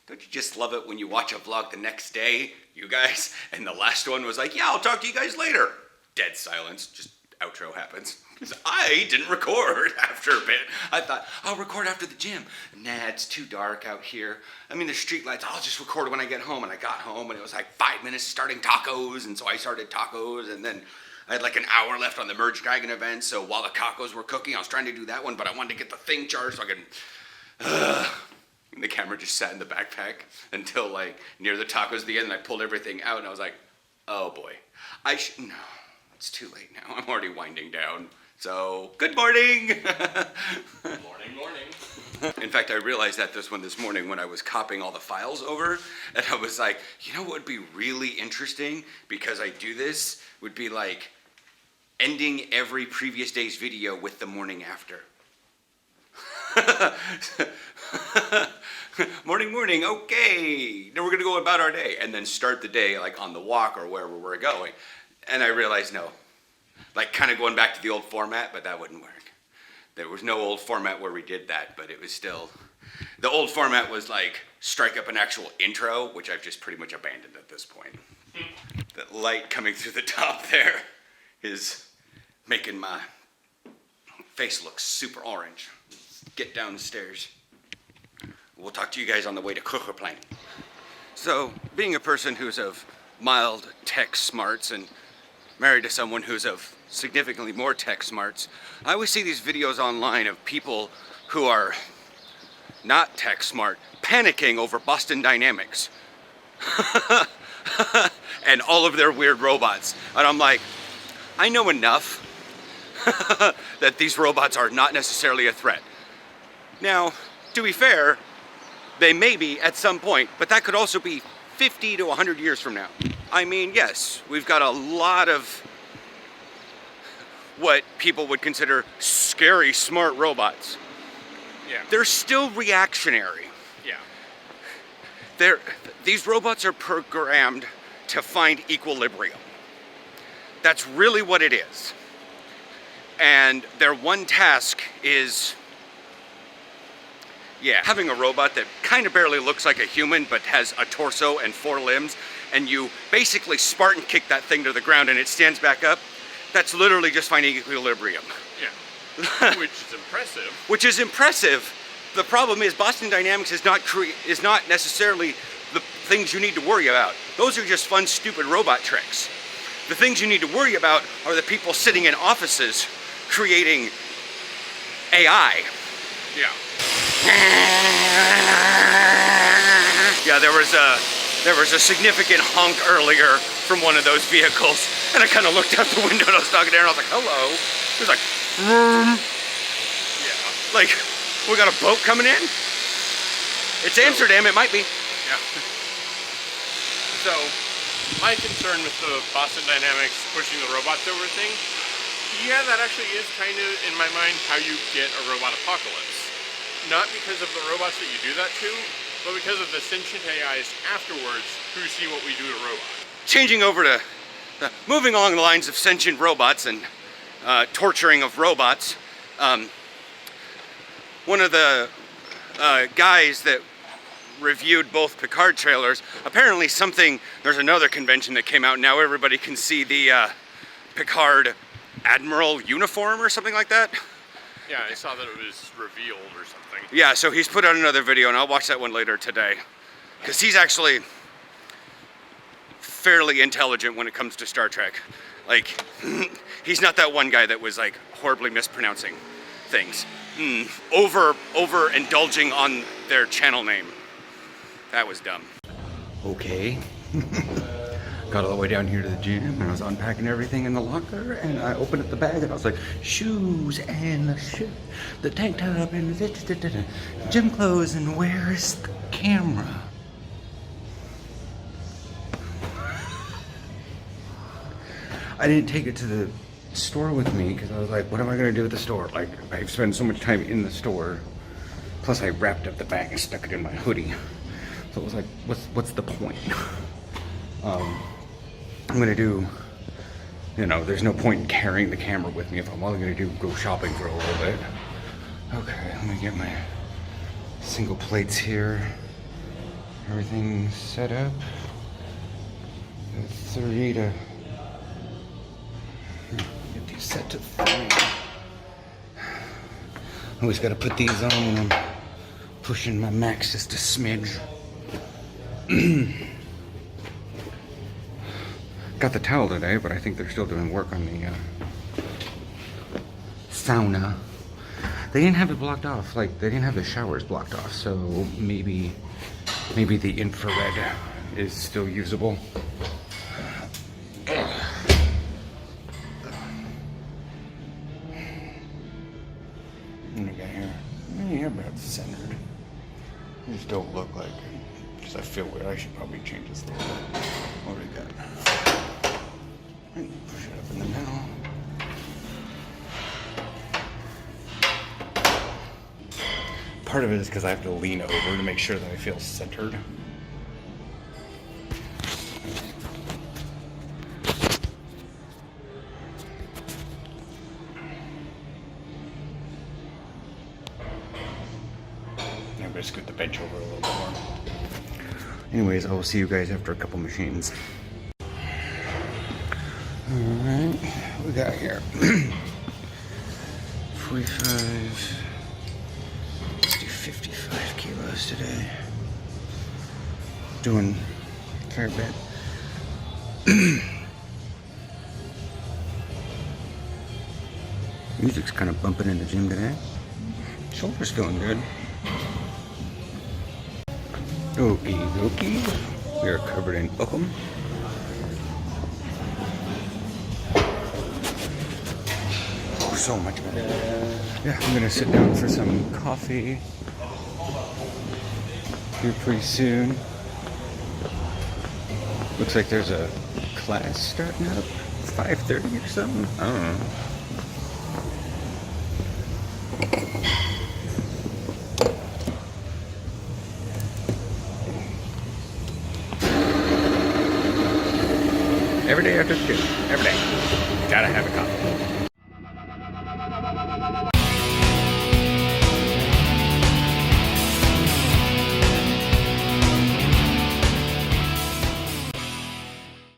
Don't you just love it when you watch a vlog the next day, you guys? And the last one was like, yeah, I'll talk to you guys later. Dead silence, just outro happens. Because I didn't record after a bit. I thought, I'll record after the gym. Nah, it's too dark out here. I mean, the street lights, I'll just record when I get home. And I got home and it was like 5 minutes starting tacos. And so I started tacos and then I had like an hour left on the Merge Dragon event. So while the tacos were cooking, I was trying to do that one, but I wanted to get the thing charged so I could... And the camera just sat in the backpack until like near the tacos at the end, and I pulled everything out and I was like, oh boy, no, it's too late now. I'm already winding down. So, good morning. Morning. In fact, I realized that this morning when I was copying all the files over, and I was like, you know what would be really interesting, because I do this, would be like ending every previous day's video with the morning after. morning, okay, now we're gonna go about our day, and then start the day like on the walk or wherever we're going. And I realized, no, like kind of going back to the old format, but that wouldn't work. There was no old format where we did that, but it was still, the old format was like strike up an actual intro, which I've just pretty much abandoned at this point. That light coming through the top there is making my face look super orange. Get down the stairs. We'll talk to you guys on the way to Kucherplein. So, being a person who's of mild tech smarts and married to someone who's of significantly more tech smarts, I always see these videos online of people who are not tech smart panicking over Boston Dynamics and all of their weird robots. And I'm like, I know enough that these robots are not necessarily a threat. Now, to be fair, they may be at some point, but that could also be 50 to 100 years from now. I mean, yes, we've got a lot of what people would consider scary smart robots. Yeah. They're still reactionary. Yeah. These robots are programmed to find equilibrium. That's really what it is. And their one task is, having a robot that kind of barely looks like a human but has a torso and 4 limbs, and you basically Spartan kick that thing to the ground and it stands back up. That's literally just finding equilibrium. Yeah. Which is impressive. Which is impressive. The problem is Boston Dynamics is not necessarily the things you need to worry about. Those are just fun, stupid robot tricks. The things you need to worry about are the people sitting in offices creating AI. Yeah. Yeah, there was a significant honk earlier from one of those vehicles, and I kind of looked out the window and I was talking to Aaron. I was like, "Hello." It was like, Yeah. like, we got a boat coming in. It's Amsterdam. It might be. Yeah. So, my concern with the Boston Dynamics pushing the robots over thing, yeah, that actually is kind of in my mind how you get a robot apocalypse. Not because of the robots that you do that to, but because of the sentient AIs afterwards who see what we do to robots. Changing over to, moving along the lines of sentient robots and torturing of robots, one of the guys that reviewed both Picard trailers, apparently there's another convention that came out, now everybody can see the Picard Admiral uniform or something like that. Yeah, I saw that it was revealed or something. Yeah, so he's put out another video, and I'll watch that one later today. Because he's actually fairly intelligent when it comes to Star Trek. Like, he's not that one guy that was, like, horribly mispronouncing things. Over indulging on their channel name. That was dumb. Okay. Got all the way down here to the gym, and I was unpacking everything in the locker, and I opened up the bag, and I was like, shoes, and the tank top, and the gym clothes, and where's the camera? I didn't take it to the store with me, because I was like, what am I going to do at the store? Like, I've spent so much time in the store, plus I wrapped up the bag and stuck it in my hoodie. So it was like, what's the point? I'm gonna do, there's no point in carrying the camera with me if I'm only gonna go shopping for a little bit. Okay, let me get my single plates here. Everything's set up. 3 to... Get these set to 3. Always gotta put these on when I'm pushing my max just a smidge. Got the towel today, but I think they're still doing work on the sauna. They didn't have it blocked off, like they didn't have the showers blocked off, so maybe the infrared is still usable. What do we got here? Yeah, about centered. These don't look like it. Because I feel weird. I should probably change this a little bit. What do we got? Push it up in the middle. Part of it is because I have to lean over to make sure that I feel centered. I'm gonna scoot the bench over a little bit more. Anyways, I will see you guys after a couple machines. Alright, what we got here? 45. Let's do 55 kilos today. Doing a fair bit. Music's kind of bumping in the gym today. Shoulder's feeling good. Okie dokie. We are covered in oakum. So much better. Yeah, I'm gonna sit down for some coffee here pretty soon. Looks like there's a class starting up 5:30 or something. I don't know. Every day after school. Every day. Gotta have a coffee.